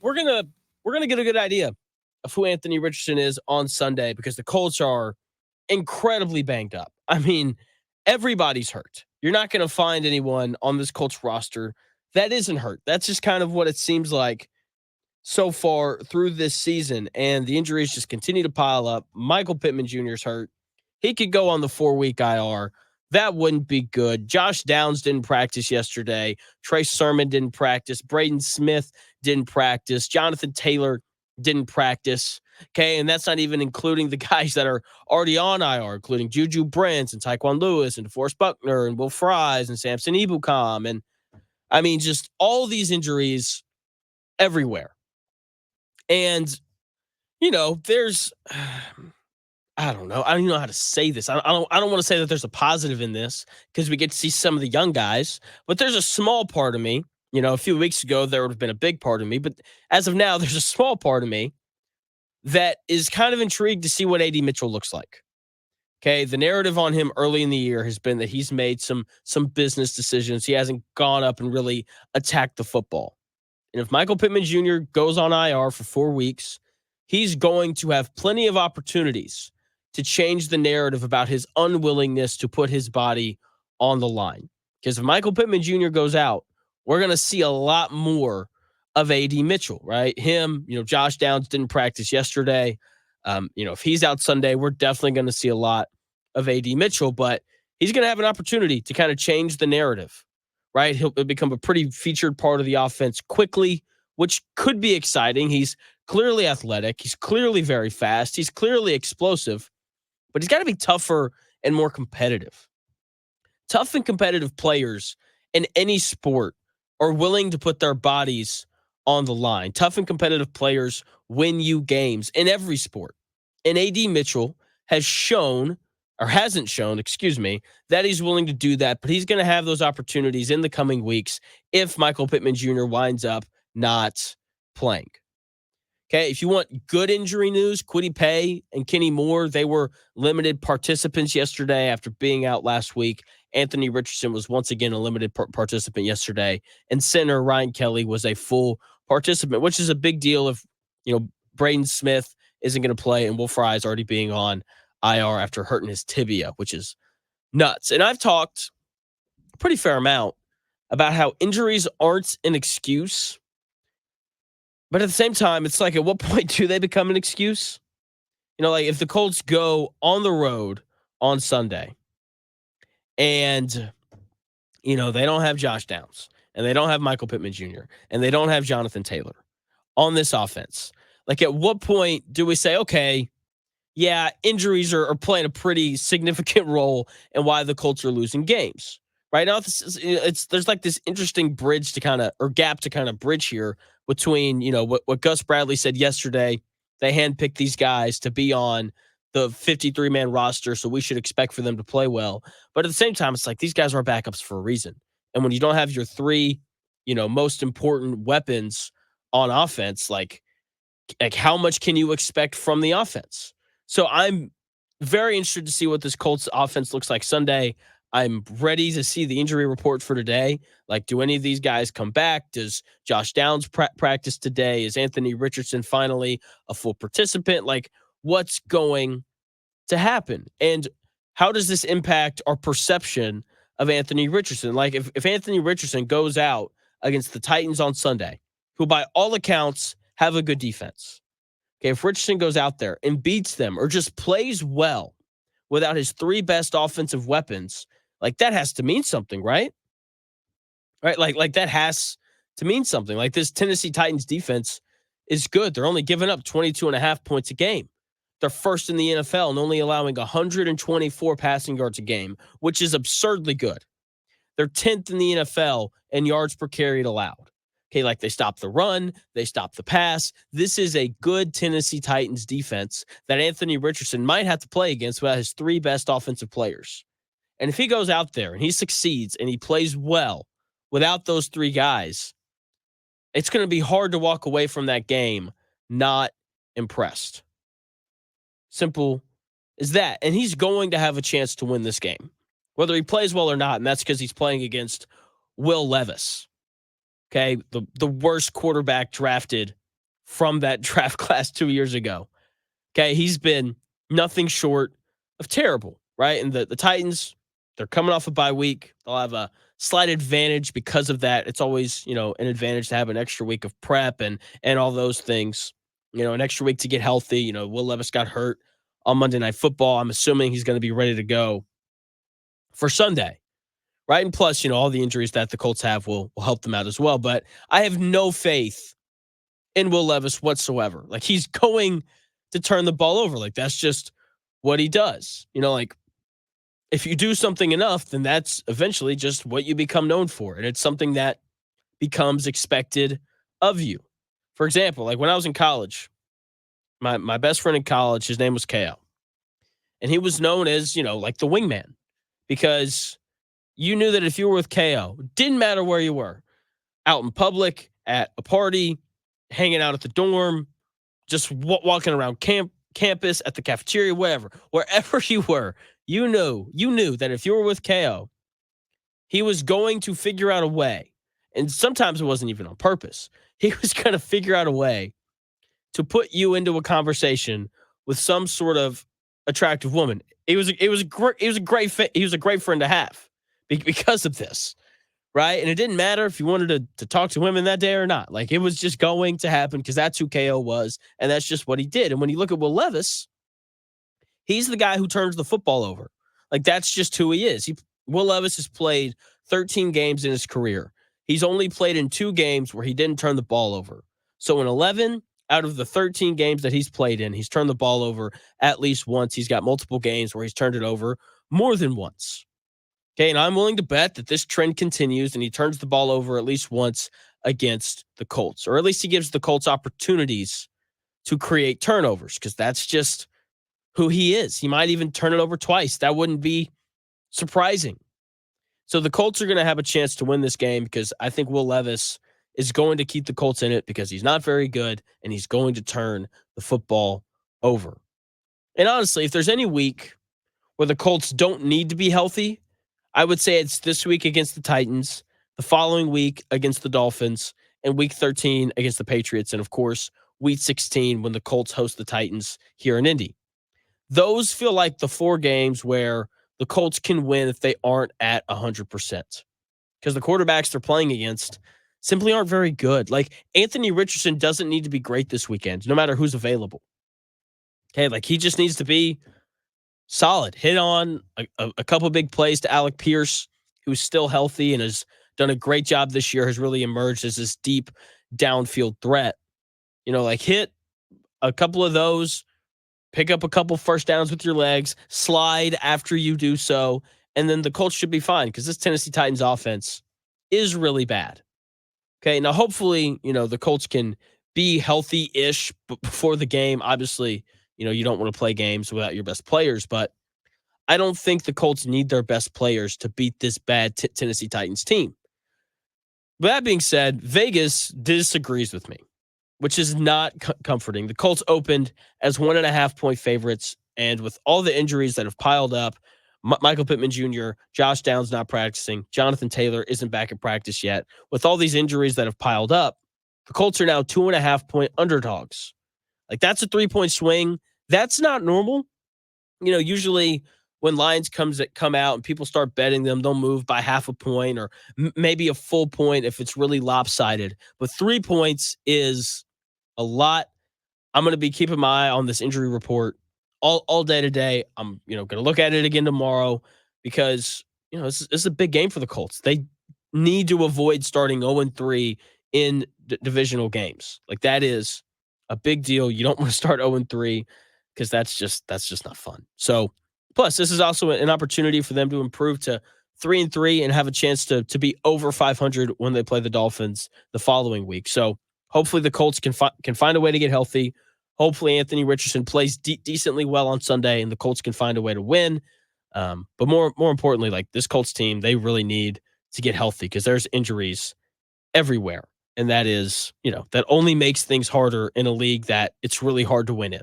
We're gonna get a good idea of who Anthony Richardson is on Sunday because the Colts are incredibly banged up. I mean, everybody's hurt. You're not going to find anyone on this Colts roster that isn't hurt. That's just kind of what it seems like so far through this season. And the injuries just continue to pile up. Michael Pittman Jr. is hurt. He could go on the 4-week IR. That wouldn't be good. Josh Downs didn't practice yesterday. Trey Sermon didn't practice. Braden Smith didn't practice. Jonathan Taylor didn't practice. Okay, and that's not even including the guys that are already on IR, including Juju Brents and Tyquan Lewis and DeForest Buckner and Will Fries and Samson Ebukam. And I mean, just all these injuries everywhere. And, there's I don't know. I don't even know how to say this. I don't want to say that there's a positive in this because we get to see some of the young guys, but there's a small part of me. A few weeks ago, there would have been a big part of me, but as of now, there's a small part of me that is kind of intrigued to see what AD Mitchell looks like. Okay, the narrative on him early in the year has been that he's made some business decisions. He hasn't gone up and really attacked the football. And if Michael Pittman Jr. goes on IR for 4 weeks, he's going to have plenty of opportunities to change the narrative about his unwillingness to put his body on the line. Because if Michael Pittman Jr. goes out, we're going to see a lot more of AD Mitchell, right? Him, Josh Downs didn't practice yesterday. If he's out Sunday, we're definitely going to see a lot of AD Mitchell, but he's going to have an opportunity to kind of change the narrative, right? He'll become a pretty featured part of the offense quickly, which could be exciting. He's clearly athletic. He's clearly very fast. He's clearly explosive, but he's got to be tougher and more competitive. Tough and competitive players in any sport are willing to put their bodies on the line. Tough and competitive players win you games in every sport. And AD Mitchell hasn't shown, that he's willing to do that, but he's going to have those opportunities in the coming weeks if Michael Pittman Jr. winds up not playing. Okay, if you want good injury news, Kwity Paye and Kenny Moore, they were limited participants yesterday after being out last week. Anthony Richardson was once again a limited participant yesterday. And center Ryan Kelly was a full participant, which is a big deal if, Braden Smith isn't going to play and Will Fries already being on IR after hurting his tibia, which is nuts. And I've talked a pretty fair amount about how injuries aren't an excuse. But at the same time, it's like, at what point do they become an excuse? Like if the Colts go on the road on Sunday and, they don't have Josh Downs and they don't have Michael Pittman Jr. and they don't have Jonathan Taylor on this offense. Like at what point do we say, okay, yeah, injuries are playing a pretty significant role in why the Colts are losing games. Right now, there's like this interesting bridge to kind of, or gap to kind of bridge here between, what Gus Bradley said yesterday. They handpicked these guys to be on the 53-man roster, so we should expect for them to play well. But at the same time, it's like these guys are backups for a reason. And when you don't have your three, most important weapons on offense, like how much can you expect from the offense? So I'm very interested to see what this Colts offense looks like Sunday. I'm ready to see the injury report for today. Like, do any of these guys come back? Does Josh Downs practice today? Is Anthony Richardson finally a full participant? Like, what's going to happen? And how does this impact our perception of Anthony Richardson? Like, if Anthony Richardson goes out against the Titans on Sunday, who by all accounts have a good defense, okay, if Richardson goes out there and beats them or just plays well without his three best offensive weapons, like that has to mean something, right? Right? Like that has to mean something. Like this Tennessee Titans defense is good. They're only giving up 22.5 points a game. They're first in the NFL and only allowing 124 passing yards a game, which is absurdly good. They're 10th in the NFL in yards per carry allowed. Okay, like they stop the run, they stop the pass. This is a good Tennessee Titans defense that Anthony Richardson might have to play against without his three best offensive players. And if he goes out there and he succeeds and he plays well without those three guys, it's going to be hard to walk away from that game not impressed. Simple as that. And he's going to have a chance to win this game, whether he plays well or not, and that's because he's playing against Will Levis. Okay, the worst quarterback drafted from that draft class 2 years ago. Okay, he's been nothing short of terrible, right? And the Titans, they're coming off a bye week. They'll have a slight advantage because of that. It's always, an advantage to have an extra week of prep and all those things. An extra week to get healthy. Will Levis got hurt on Monday Night Football. I'm assuming he's going to be ready to go for Sunday, right? And plus, all the injuries that the Colts have will help them out as well. But I have no faith in Will Levis whatsoever. Like, he's going to turn the ball over. Like, that's just what he does. Like, if you do something enough, then that's eventually just what you become known for. And it's something that becomes expected of you. For example, like when I was in college, my best friend in college, his name was KO. And he was known as, like the wingman, because you knew that if you were with KO, didn't matter where you were, out in public, at a party, hanging out at the dorm, just walking around campus, at the cafeteria, wherever you were, you knew that if you were with KO, he was going to figure out a way. And sometimes it wasn't even on purpose. He was going to figure out a way to put you into a conversation with some sort of attractive woman. He was a great friend to have because of this, right? And it didn't matter if you wanted to talk to women that day or not. Like, it was just going to happen because that's who KO was, and that's just what he did. And when you look at Will Levis, he's the guy who turns the football over. Like, that's just who he is. Will Levis has played 13 games in his career. He's only played in 2 games where he didn't turn the ball over. So in 11 out of the 13 games that he's played in, he's turned the ball over at least once. He's got multiple games where he's turned it over more than once. Okay, and I'm willing to bet that this trend continues and he turns the ball over at least once against the Colts, or at least he gives the Colts opportunities to create turnovers, because that's just who he is. He might even turn it over twice. That wouldn't be surprising. So the Colts are going to have a chance to win this game, because I think Will Levis is going to keep the Colts in it because he's not very good and he's going to turn the football over. And honestly, if there's any week where the Colts don't need to be healthy, I would say it's this week against the Titans, the following week against the Dolphins, and week 13 against the Patriots, and of course, week 16 when the Colts host the Titans here in Indy. Those feel like the 4 games where the Colts can win if they aren't at 100%, because the quarterbacks they're playing against simply aren't very good. Like, Anthony Richardson doesn't need to be great this weekend, no matter who's available. Okay, like, he just needs to be solid. Hit on a couple big plays to Alec Pierce, who's still healthy and has done a great job this year, has really emerged as this deep downfield threat. Like, hit a couple of those, pick up a couple first downs with your legs, slide after you do so, and then the Colts should be fine, because this Tennessee Titans offense is really bad. Okay, now hopefully, the Colts can be healthy-ish before the game. Obviously, you don't want to play games without your best players, but I don't think the Colts need their best players to beat this bad Tennessee Titans team. But that being said, Vegas disagrees with me, which is not comforting. The Colts opened as 1.5-point favorites, and with all the injuries that have piled up, Michael Pittman Jr., Josh Downs not practicing, Jonathan Taylor isn't back in practice yet. With all these injuries that have piled up, the Colts are now 2.5-point underdogs. Like, that's a 3-point swing. That's not normal. Usually when lines come out and people start betting them, they'll move by half a point or maybe a full point if it's really lopsided. But 3 points is a lot. I'm going to be keeping my eye on this injury report all day today. I'm, going to look at it again tomorrow, because, this is a big game for the Colts. They need to avoid starting 0-3 in divisional games. Like, that is a big deal. You don't want to start 0-3, because that's just not fun. So, plus, this is also an opportunity for them to improve to 3-3 and have a chance to be over 500 when they play the Dolphins the following week. So, hopefully the Colts can find a way to get healthy. Hopefully Anthony Richardson plays decently well on Sunday, and the Colts can find a way to win. But more importantly, like, this Colts team, they really need to get healthy, because there's injuries everywhere. And that is, that only makes things harder in a league that it's really hard to win in.